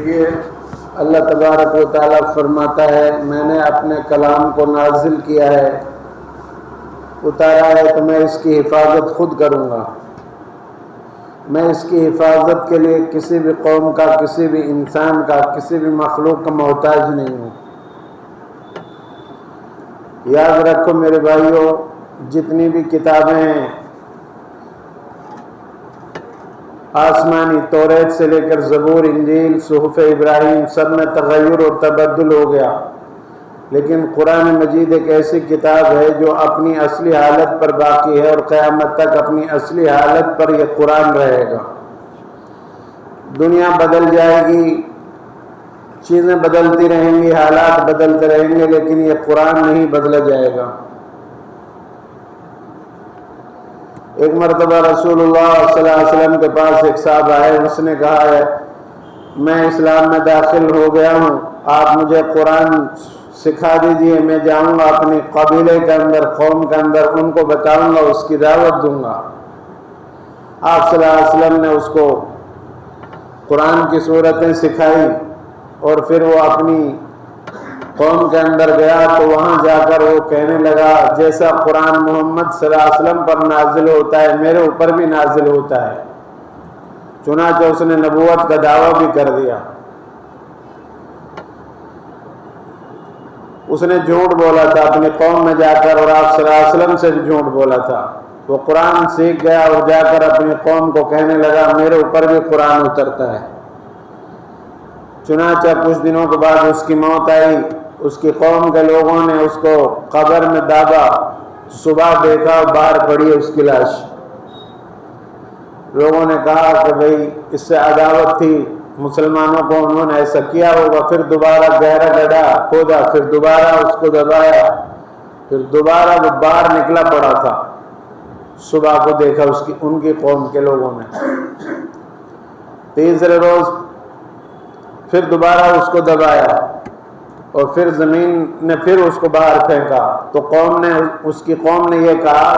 دیکھیے اللہ تبارک و تعالیٰ فرماتا ہے میں نے اپنے کلام کو نازل کیا ہے، اتارا ہے تو میں اس کی حفاظت خود کروں گا۔ میں اس کی حفاظت کے لیے کسی بھی قوم کا، کسی بھی انسان کا، کسی بھی مخلوق کا محتاج نہیں ہوں۔ یاد رکھو میرے بھائیوں، جتنی بھی کتابیں ہیں آسمانی، توریت سے لے کر زبور، انجیل، صحف ابراہیم، سب میں تغیر اور تبدل ہو گیا، لیکن قرآن مجید ایک ایسی کتاب ہے جو اپنی اصلی حالت پر باقی ہے اور قیامت تک اپنی اصلی حالت پر یہ قرآن رہے گا۔ دنیا بدل جائے گی، چیزیں بدلتی رہیں گی، حالات بدلتے رہیں گے، لیکن یہ قرآن نہیں بدلا جائے گا۔ ایک مرتبہ رسول اللہ صلی اللہ علیہ وسلم کے پاس ایک صاحب آئے، اس نے کہا ہے میں اسلام میں داخل ہو گیا ہوں، آپ مجھے قرآن سکھا دیجئے، میں جاؤں گا اپنے قبیلے کے اندر، قوم کے اندر، ان کو بتاؤں گا، اس کی دعوت دوں گا۔ آپ صلی اللہ علیہ وسلم نے اس کو قرآن کی صورتیں سکھائی اور پھر وہ اپنی قوم کے اندر گیا تو وہاں جا کر وہ کہنے لگا جیسا قرآن محمد صلی اللہ علیہ وسلم پر نازل ہوتا ہے میرے اوپر بھی نازل ہوتا ہے۔ چنانچہ اس نے نبوت کا دعویٰ بھی کر دیا۔ اس نے جھوٹ بولا تھا اپنی قوم میں جا کر، اور آپ صلی اللہ علیہ وسلم سے بھی جھوٹ بولا تھا۔ وہ قرآن سیکھ گیا اور جا کر اپنی قوم کو کہنے لگا میرے اوپر بھی قرآن اترتا ہے۔ چنانچہ کچھ دنوں کے بعد اس کی موت آئی، اس کی قوم کے لوگوں نے اس کو قبر میں دابا، صبح دیکھا باہر پڑی اس کی لاش۔ لوگوں نے کہا کہ بھئی اس سے عداوت تھی مسلمانوں کو، انہوں نے ایسا کیا ہوگا۔ پھر دوبارہ گہرا گڈھا کھودا، پھر دوبارہ اس کو دبایا، پھر دوبارہ وہ باہر نکلا پڑا تھا۔ صبح کو دیکھا ان کی قوم کے لوگوں نے۔ تیسرے روز پھر دوبارہ اس کو دبایا اور پھر زمین نے پھر اس کو باہر پھینکا، تو اس کی قوم نے یہ کہا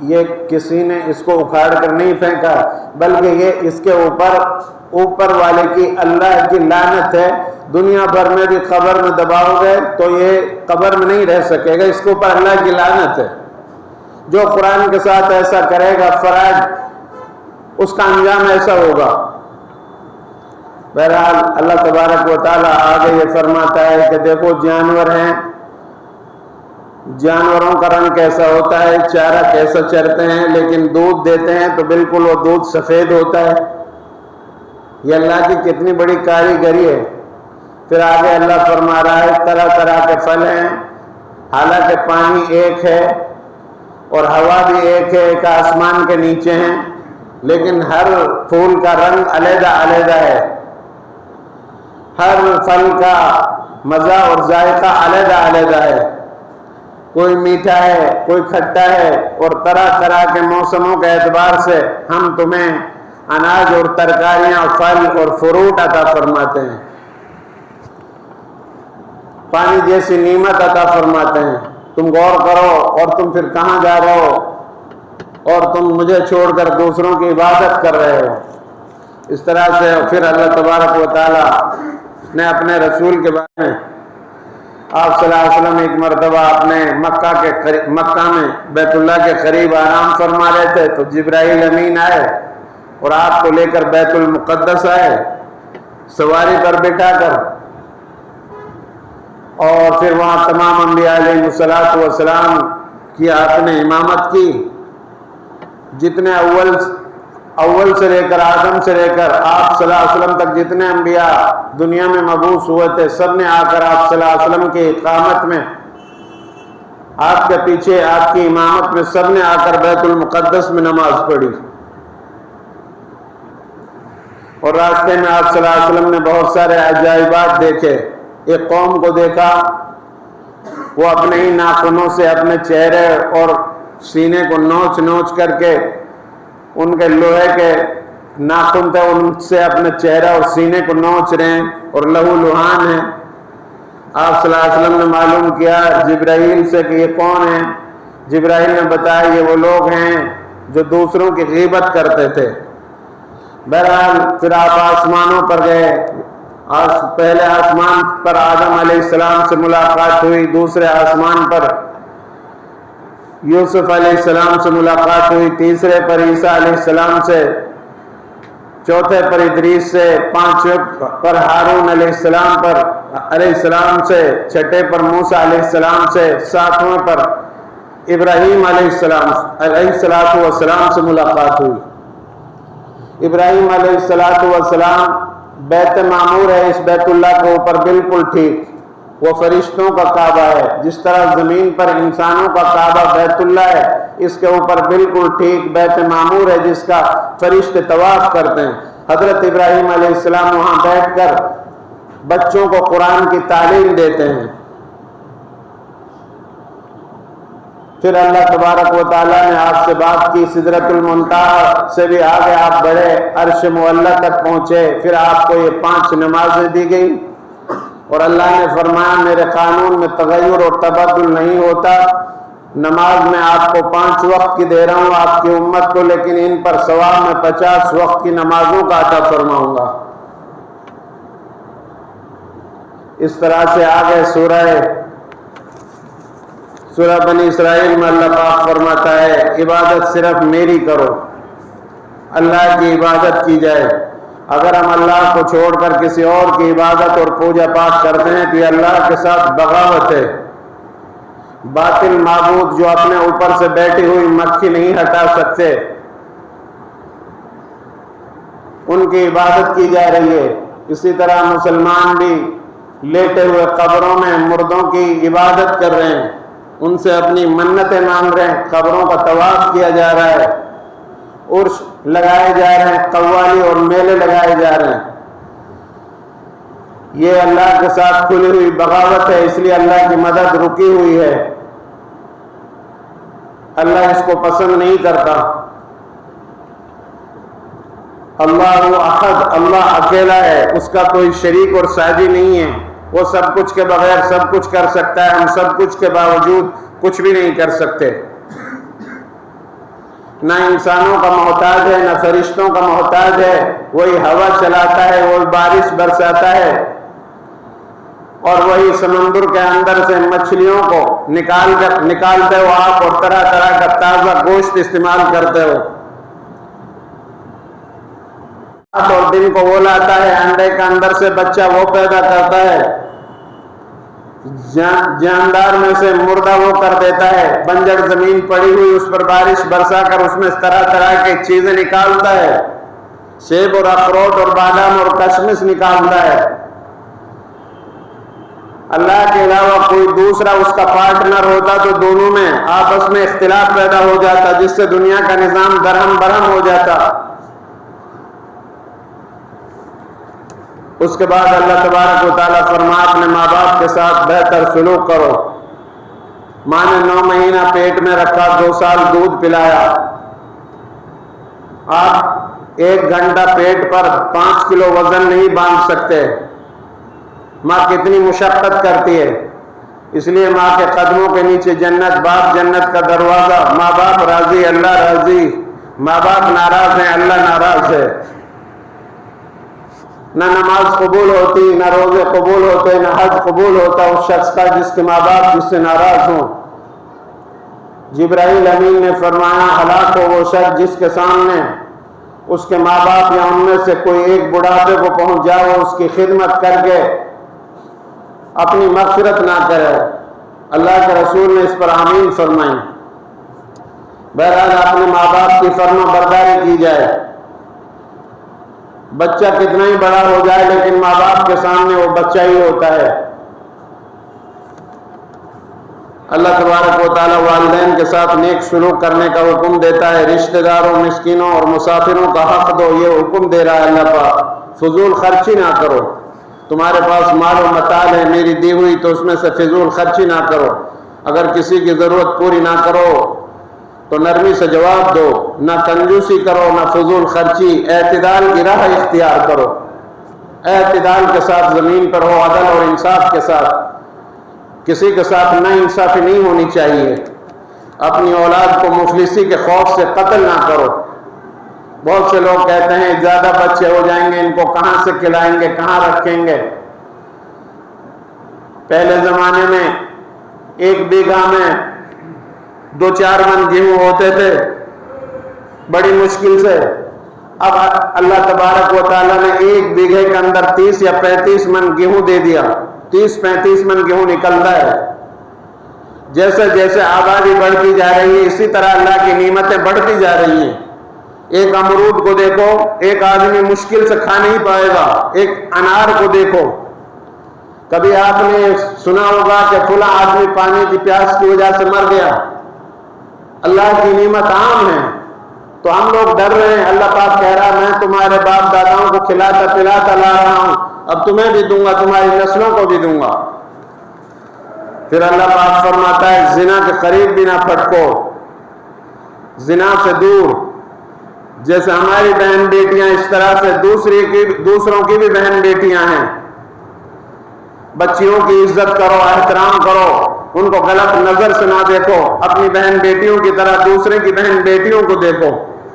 یہ کسی نے اس کو اکھاڑ کر نہیں پھینکا، بلکہ یہ اس کے اوپر والے کی اللہ کی لعنت ہے۔ دنیا بھر میں بھی قبر میں دباؤ گے تو یہ قبر میں نہیں رہ سکے گا، اس کے اوپر اللہ کی لعنت ہے۔ جو قرآن کے ساتھ ایسا کرے گا فراج، اس کا انجام ایسا ہوگا۔ بہرحال اللہ تبارک و تعالیٰ آگے یہ فرماتا ہے کہ دیکھو جانور ہیں، جانوروں کا رنگ کیسا ہوتا ہے، چارہ کیسا چرتے ہیں، لیکن دودھ دیتے ہیں تو بالکل وہ دودھ سفید ہوتا ہے۔ یہ اللہ کی کتنی بڑی کاریگری ہے۔ پھر آگے اللہ فرما رہا ہے طرح طرح کے پھل ہیں، حالانکہ پانی ایک ہے اور ہوا بھی ایک ہے، ایک آسمان کے نیچے ہیں، لیکن ہر پھول کا رنگ علیحدہ علیحدہ ہے، ہر پھل کا مزہ اور ذائقہ علیحدہ علیحدہ ہے، کوئی میٹھا ہے، کوئی کھٹا ہے، اور طرح طرح کے موسموں کے اعتبار سے ہم تمہیں اناج اور ترکاریاں، پھل اور فروٹ عطا فرماتے ہیں، پانی جیسی نعمت عطا فرماتے ہیں۔ تم غور کرو اور تم پھر کہاں جا رہے ہو اور تم مجھے چھوڑ کر دوسروں کی عبادت کر رہے ہو۔ اس طرح سے پھر اللہ تبارک و تعالیٰ نے اپنے رسول کے بارے میں، آپ صلی اللہ علیہ وسلم ایک مرتبہ اپنے مکہ میں بیت اللہ کے قریب آرام فرما رہے تھے تو جبرائیل امین آئے اور آپ کو لے کر بیت المقدس آئے سواری پر بٹھا کر، اور پھر وہاں تمام انبیاء علیہ الصلوۃ والسلام کی آپ نے امامت کی۔ جتنے اول سے لے کر آدم سے لے کر آپ صلی اللہ علیہ وسلم تک جتنے انبیاء دنیا میں مبعوث ہوئے تھے، سب نے آ کر آپ صلی اللہ علیہ وسلم کی اقامت میں، آپ کے پیچھے آپ کی امامت میں، سب نے آ کر بیت المقدس میں نماز پڑھی، اور راستے میں آپ صلی اللہ علیہ وسلم نے بہت سارے عجائبات دیکھے۔ ایک قوم کو دیکھا، وہ اپنے ہی ناخنوں سے اپنے چہرے اور سینے کو نوچ نوچ کر کے، ان کے لوہے کے ناخن تھے، ان سے اپنے چہرہ اور سینے کو نوچ رہے ہیں اور لہو لہان ہیں۔ آپ صلی اللہ علیہ وسلم نے معلوم کیا جبرائیل سے کہ یہ کون ہیں؟ جبرائیل نے بتایا یہ وہ لوگ ہیں جو دوسروں کی غیبت کرتے تھے۔ بہرحال پھر آپ آسمانوں پر گئے، پہلے آسمان پر آدم علیہ السلام سے ملاقات ہوئی، دوسرے آسمان پر یوسف علیہ السلام سے ملاقات ہوئی، تیسرے پر عیسیٰ علیہ السلام سے، چوتھے پر ادریس سے، پانچویں پر ہارون علیہ السلام سے، چھٹے پر موسیٰ علیہ السلام سے، ساتویں پر ابراہیم علیہ السلام سے ملاقات ہوئی۔ ابراہیم علیہ السلام بیت معمور ہے، اس بیت اللہ کے اوپر بالکل ٹھیک، وہ فرشتوں کا کعبہ ہے، جس طرح زمین پر انسانوں کا کعبہ بیت اللہ ہے، اس کے اوپر بالکل ٹھیک بیت معمور ہے جس کا فرشتے طواف کرتے ہیں۔ حضرت ابراہیم علیہ السلام وہاں بیٹھ کر بچوں کو قرآن کی تعلیم دیتے ہیں۔ پھر اللہ تبارک و تعالیٰ نے آپ سے بات کی، سدرۃ المنتہا سے بھی آگے آپ بڑھے، عرش معلیٰ تک پہنچے، پھر آپ کو یہ 5 نمازیں دی گئی، اور اللہ نے فرمایا میرے قانون میں تغیر اور تبدل نہیں ہوتا، نماز میں آپ کو 5 وقت کی دے رہا ہوں آپ کی امت کو، لیکن ان پر ثواب میں 50 وقت کی نمازوں کا عطا فرماؤں گا۔ اس طرح سے آگے سورہ بنی اسرائیل میں اللہ پاک فرماتا ہے عبادت صرف میری کرو، اللہ کی عبادت کی جائے۔ اگر ہم اللہ کو چھوڑ کر کسی اور کی عبادت اور پوجا پاٹ کرتے ہیں تو یہ اللہ کے ساتھ بغاوت ہے۔ باطل معبود جو اپنے اوپر سے بیٹھی ہوئی مکھی نہیں ہٹا سکتے، ان کی عبادت کی جا رہی ہے۔ اسی طرح مسلمان بھی لیٹے ہوئے قبروں میں مردوں کی عبادت کر رہے ہیں، ان سے اپنی منتیں مانگ رہے ہیں، قبروں کا طواف کیا جا رہا ہے، عرس لگائے جا رہے ہیں، قوالی اور میلے لگائے جا رہے ہیں۔ یہ اللہ کے ساتھ کھلی ہوئی بغاوت ہے، اس لیے اللہ کی مدد رکی ہوئی ہے، اللہ اس کو پسند نہیں کرتا۔ اللہ احد، اللہ اکیلا ہے، اس کا کوئی شریک اور ساجی نہیں ہے، وہ سب کچھ کے بغیر سب کچھ کر سکتا ہے، ہم سب کچھ کے باوجود کچھ بھی نہیں کر سکتے۔ نہ انسانوں کا محتاج ہے، نہ فرشتوں کا محتاج ہے، وہی ہوا چلاتا ہے، وہی بارش برساتا ہے، اور وہی سمندر کے اندر سے مچھلیوں کو نکالتے ہو آپ، اور طرح طرح کا تازہ گوشت استعمال کرتے ہو۔ رات اور دن کو وہ لاتا ہے، انڈے کے اندر سے بچہ وہ پیدا کرتا ہے، جاندار میں سے مردہ وہ کر دیتا ہے، بنجر زمین پڑی ہوئی اس پر بارش برسا کر اس میں طرح طرح کی چیزیں نکالتا ہے، سیب اور اخروٹ اور بادام اور کشمش نکالتا ہے۔ اللہ کے علاوہ کوئی دوسرا اس کا پارٹنر ہوتا تو دونوں میں آپس میں اختلاف پیدا ہو جاتا، جس سے دنیا کا نظام درہم برہم ہو جاتا۔ اس کے بعد اللہ تبارک و تعالیٰ فرمایا اپنے ماں باپ کے ساتھ بہتر سلوک کرو۔ ماں نے 9 مہینہ پیٹ میں رکھا، 2 سال دودھ پلایا، آپ 1 گھنٹہ پیٹ پر 5 کلو وزن نہیں باندھ سکتے۔ ماں کتنی مشقت کرتی ہے، اس لیے ماں کے قدموں کے نیچے جنت، باپ جنت کا دروازہ، ماں باپ راضی اللہ راضی، ماں باپ ناراض ہیں اللہ ناراض ہے۔ نہ نماز قبول ہوتی، نہ روزے قبول ہوتے، نہ حج قبول ہوتا اس شخص کا جس کے ماں باپ جس سے ناراض ہوں۔ جبرائیل امین نے فرمایا ہلاک ہو وہ شخص جس کے سامنے اس کے ماں باپ یا ان میں سے کوئی ایک بڑھاپے کو پہنچ جائے، وہ اس کی خدمت کر کے اپنی مغفرت نہ کرے۔ اللہ کے رسول نے اس پر آمین فرمائی۔ بہرحال اپنے ماں باپ کی فرما برداری کی جائے۔ بچہ کتنا ہی بڑا ہو جائے لیکن ماں باپ کے سامنے وہ بچہ ہی ہوتا ہے۔ اللہ تبارک و تعالیٰ والدین کے ساتھ نیک سلوک کرنے کا حکم دیتا ہے، رشتہ داروں، مسکینوں اور مسافروں کا حق دو، یہ حکم دے رہا ہے اللہ پاک۔ فضول خرچی نہ کرو، تمہارے پاس مال و متاع ہے میری دی ہوئی تو اس میں سے فضول خرچی نہ کرو، اگر کسی کی ضرورت پوری نہ کرو تو نرمی سے جواب دو، نہ کنجوسی کرو نہ فضول خرچی، اعتدال کی راہ اختیار کرو، اعتدال کے ساتھ زمین پر ہو، عدل اور انصاف کے ساتھ، کسی کے ساتھ نا انصافی نہیں ہونی چاہیے۔ اپنی اولاد کو مفلسی کے خوف سے قتل نہ کرو، بہت سے لوگ کہتے ہیں زیادہ بچے ہو جائیں گے ان کو کہاں سے کھلائیں گے, کہاں رکھیں گے. پہلے زمانے میں 1 بیگھہ میں 2-4 من گیہوں ہوتے تھے بڑی مشکل سے. اب اللہ تبارک و تعالیٰ نے 1 بیگھے کے اندر 30 یا 35 من گیہوں دے دیا. 30-35 من گیہوں نکلتا ہے. جیسے جیسے آبادی بڑھتی جا رہی ہے اسی طرح اللہ کی نعمتیں بڑھتی جا رہی ہیں. ایک امرود کو دیکھو, ایک آدمی مشکل سے کھا نہیں پائے گا. ایک انار کو دیکھو, کبھی آپ نے سنا ہوگا کہ فلاں آدمی پانی کی پیاس کی وجہ سے مر گیا. اللہ کی نعمت عام ہے تو ہم لوگ ڈر رہے ہیں. اللہ پاک کہہ رہا میں تمہارے باپ داداؤں کو کھلاتا پلاتا لا رہا ہوں, اب تمہیں بھی دوں گا, تمہاری نسلوں کو بھی دوں گا. پھر اللہ پاک فرماتا ہے زنا کے قریب بھی نہ پھٹکو, زنا سے دور. جیسے ہماری بہن بیٹیاں اس طرح سے دوسروں کی بھی بہن بیٹیاں ہیں. بچیوں کی عزت کرو, احترام کرو, ان کو غلط نظر سے نہ دیکھو. اپنی بہن بیٹیوں کی طرح دوسرے کی بہن بیٹیوں کو دیکھو,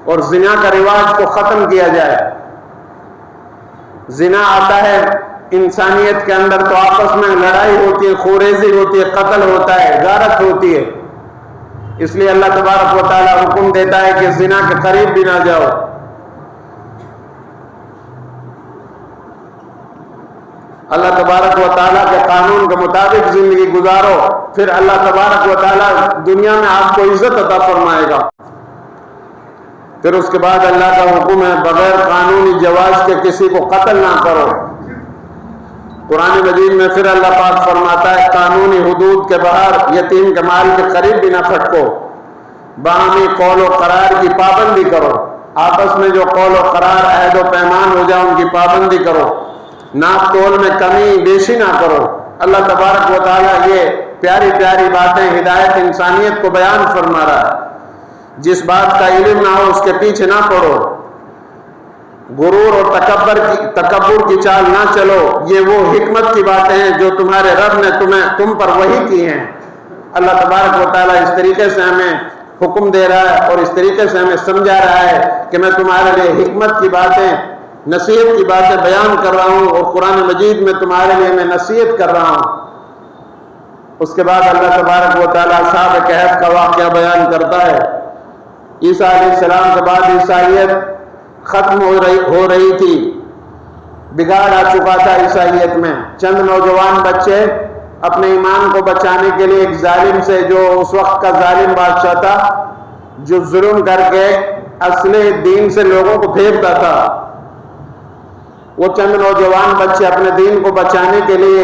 اور زنا کا رواج کو ختم کیا جائے. زنا آتا ہے انسانیت کے اندر تو آپس میں لڑائی ہوتی ہے, خوریزی ہوتی ہے, قتل ہوتا ہے, غارت ہوتی ہے. اس لیے اللہ تبارک و تعالیٰ حکم دیتا ہے کہ زنا کے قریب بھی نہ جاؤ. اللہ تبارک و تعالیٰ کے قانون کے مطابق زندگی گزارو, پھر اللہ تبارک و تعالیٰ دنیا میں آپ کو عزت عطا فرمائے گا. پھر اس کے بعد اللہ کا حکم ہے بغیر قانونی جواز کے کسی کو قتل نہ کرو. قرآن مجید میں پھر اللہ پاک فرماتا ہے قانونی حدود کے باہر یتیم کے مال کے قریب بھی نہ پھٹکو. باہمی قول و قرار کی پابندی کرو. آپس میں جو قول و قرار عہد و پیمان ہو جائے ان کی پابندی کرو. ناپ تول میں کمی بیشی نہ کرو. اللہ تبارک و تعالیٰ یہ پیاری پیاری باتیں ہدایت انسانیت کو بیان فرما رہا ہے. جس بات کا علم نہ ہو اس کے پیچھے نہ پڑو. غرور اور تکبر کی چال نہ چلو. یہ وہ حکمت کی باتیں ہیں جو تمہارے رب نے تم پر وحی کی ہیں. اللہ تبارک و تعالیٰ اس طریقے سے ہمیں حکم دے رہا ہے اور اس طریقے سے ہمیں سمجھا رہا ہے کہ میں تمہارے لیے حکمت کی باتیں, نصیحت کی باتیں بیان کر رہا ہوں, اور قرآن مجید میں تمہارے لیے میں نصیحت کر رہا ہوں. اس کے بعد اللہ تبارک و تعالیٰ اصحاب کہف کا واقعہ بیان کرتا ہے. عیسیٰ علیہ السلام کے بعد عیسائیت ختم ہو رہی تھی, بگاڑ آ چکا تھا عیسائیت میں. چند نوجوان بچے اپنے ایمان کو بچانے کے لیے ایک ظالم سے, جو اس وقت کا ظالم بادشاہ تھا, جو ظلم کر کے اصل دین سے لوگوں کو پھیرتا تھا, وہ چند نوجوان بچے اپنے دین کو بچانے کے لیے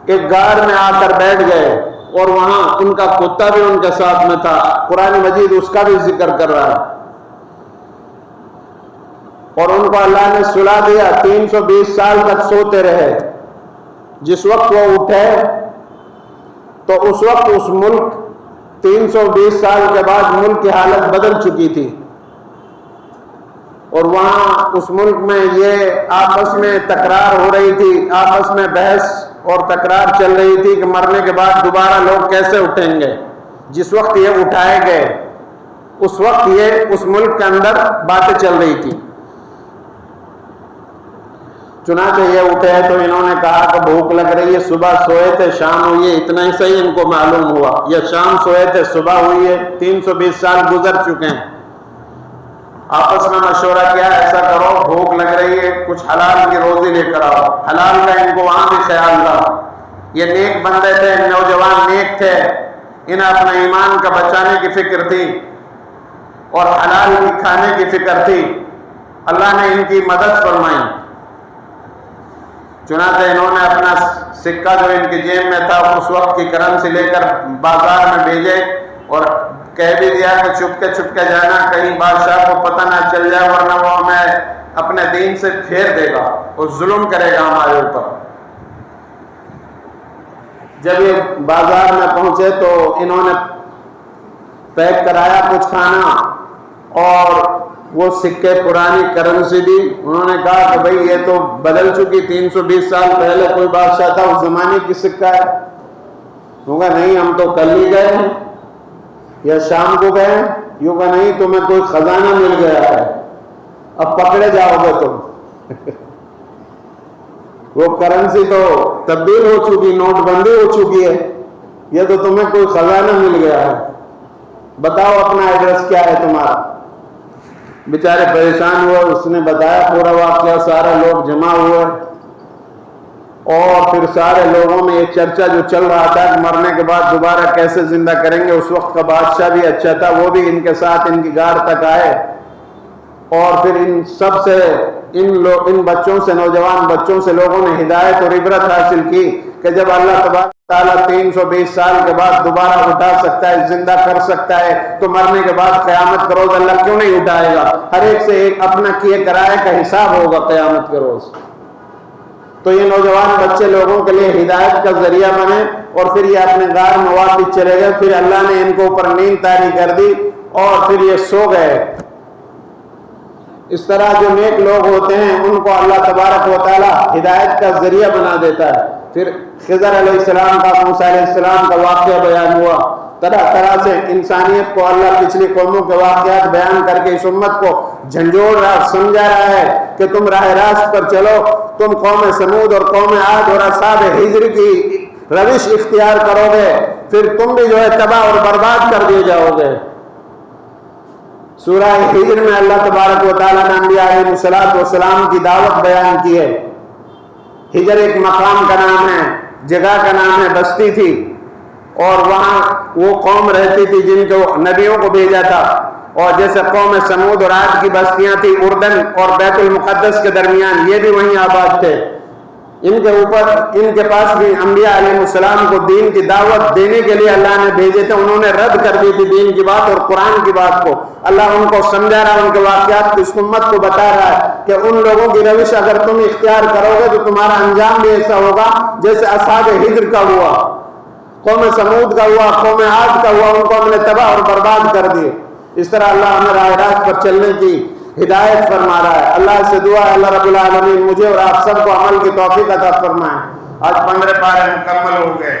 ایک غار میں آ کر بیٹھ گئے, اور وہاں ان کا کتا بھی ان کے ساتھ میں تھا. قرآن مجید اس کا بھی ذکر کر رہا ہے. اور ان کو اللہ نے سلا دیا. 320 سال تک سوتے رہے. جس وقت وہ اٹھے تو اس وقت اس ملک 320 سال کے بعد ملک کی حالت بدل چکی تھی, اور وہاں اس ملک میں یہ آپس میں تکرار ہو رہی تھی, آپس میں بحث اور تکرار چل رہی تھی کہ مرنے کے بعد دوبارہ لوگ کیسے اٹھیں گے. جس وقت یہ اٹھائے گئے اس وقت یہ اس ملک کے اندر باتیں چل رہی تھی. چنانچہ یہ اٹھے تو انہوں نے کہا کہ بھوک لگ رہی ہے, صبح سوئے تھے شام ہوئی ہے. اتنا ہی صحیح ان کو معلوم ہوا, یہ شام سوئے تھے صبح ہوئی ہے, 320 سال گزر چکے ہیں. آپس میں مشورہ کیا, ایسا کرو بھوک لگ رہی ہے کچھ حلال کی روزی لے کر آؤ. حلال کا ان کو وہاں بھی خیال تھا. یہ نیک بندے تھے, نوجوان نیک تھے, انہیں اپنے ایمان کا بچانے کی فکر تھی اور حلال کی کھانے کی فکر تھی. اللہ نے ان کی مدد فرمائی. چنانچہ انہوں نے اپنا سکہ جو ان کی جیب میں تھا اس وقت کی کرنسی لے کر بازار میں بھیجے, اور کہہ بھی دیا کہ چپکے چپکے جانا, کہیں بادشاہ کو پتہ نہ چل جائے ورنہ وہ ہمیں اپنے دین سے پھیر دے گا اور ظلم کرے گا ہمارے اوپر. جب یہ بازار میں پہنچے تو انہوں نے پیک کرایا کچھ کھانا اور وہ سکے پرانی کرنسی دی. انہوں نے کہا کہ بھئی یہ تو بدل چکی, 320 سال پہلے کوئی بادشاہ تھا اس زمانے کی سکہ ہے. وہ کہا نہیں, ہم تو کل ہی گئے ہیں یا شام کو گئے ہیں, یوں کہ نہیں تمہیں کوئی خزانہ مل گیا ہے، اب پکڑے جاؤ گے تم۔ وہ کرنسی تو تبدیل ہو چکی، نوٹ بندی ہو چکی ہے، یہ تو تمہیں کوئی خزانہ مل گیا ہے، بتاؤ اپنا ایڈریس کیا ہے تمہارا۔ بیچارے پریشان ہوئے، اس نے بتایا پورا واقعہ، سارے لوگ جمع ہوئے، اور پھر سارے لوگوں میں یہ چرچا جو چل رہا تھا کہ مرنے کے بعد دوبارہ کیسے زندہ کریں گے۔ اس وقت کا بادشاہ بھی اچھا تھا، وہ بھی ان کے ساتھ ان کی غار تک آئے، اور پھر ان سب سے ان بچوں سے، نوجوان بچوں سے لوگوں نے ہدایت اور عبرت حاصل کی کہ جب اللہ تبارک تعالیٰ 320 سال کے بعد دوبارہ اٹھا سکتا ہے، زندہ کر سکتا ہے، تو مرنے کے بعد قیامت کا روز اللہ کیوں نہیں اٹھائے گا؟ ہر ایک سے ایک اپنا کیے کرائے کا حساب ہوگا قیامت کے روز۔ تو یہ نوجوان بچے لوگوں کے لیے ہدایت کا ذریعہ بنے، اور پھر یہ اپنے غار میں واپس چلے گئے۔ پھر اللہ نے ان کو اوپر نیند طاری کر دی اور پھر یہ سو گئے۔ اس طرح جو نیک لوگ ہوتے ہیں ان کو اللہ تبارک و تعالی ہدایت کا ذریعہ بنا دیتا ہے۔ پھر خضر علیہ السلام کا، موسیٰ علیہ السلام کا واقعہ بیان ہوا، طرح طرح سے انسانیت کو اللہ پچھلی قوموں کے واقعات بیان کر کے اس امت کو جھنجھوڑ رہا، سمجھا رہا ہے کہ تم راہ راست پر چلو، تم قوم سمود اور قوم عاد اور اصحاب ہجر کی روش اختیار کرو گے، پھر تم بھی جو ہے تباہ اور برباد کر دیے جاؤ گے۔ سورہ ہجر میں اللہ تبارک و تعالیٰ نے انبیاء علیہ السلام کی دعوت بیان کی ہے۔ ہجر ایک مقام کا نام ہے، جگہ کا نام ہے، بستی تھی، اور وہاں وہ قوم رہتی تھی جن کو نبیوں کو بھیجا تھا، اور جیسے قوم سمود اور عاد کی بستیاں تھی اردن اور بیت المقدس کے درمیان، یہ بھی وہیں آباد تھے۔ ان کے پاس بھی انبیاء علیہ السلام کو دین کی دعوت دینے کے لیے اللہ نے بھیجے تھے، انہوں نے رد کر دی تھی دین کی بات اور قرآن کی بات کو۔ اللہ ان کو سمجھا رہا ہے، ان کے واقعات کو اس امت کو بتا رہا ہے کہ ان لوگوں کی روش اگر تم اختیار کرو گے تو تمہارا انجام بھی ایسا ہوگا جیسے اصحاب ہجر کا ہوا، قوم سمود کا ہوا، قوم عاد کا ہوا، ان کو ہم نے تباہ اور برباد کر دیے۔ اس طرح اللہ ہمیں راہ راست پر چلنے کی ہدایت فرما رہا ہے۔ اللہ سے دعا ہے اللہ رب العالمین مجھے اور آپ سب کو عمل کی توفیق عطا فرمائے۔ آج 15 پارے مکمل ہو گئے۔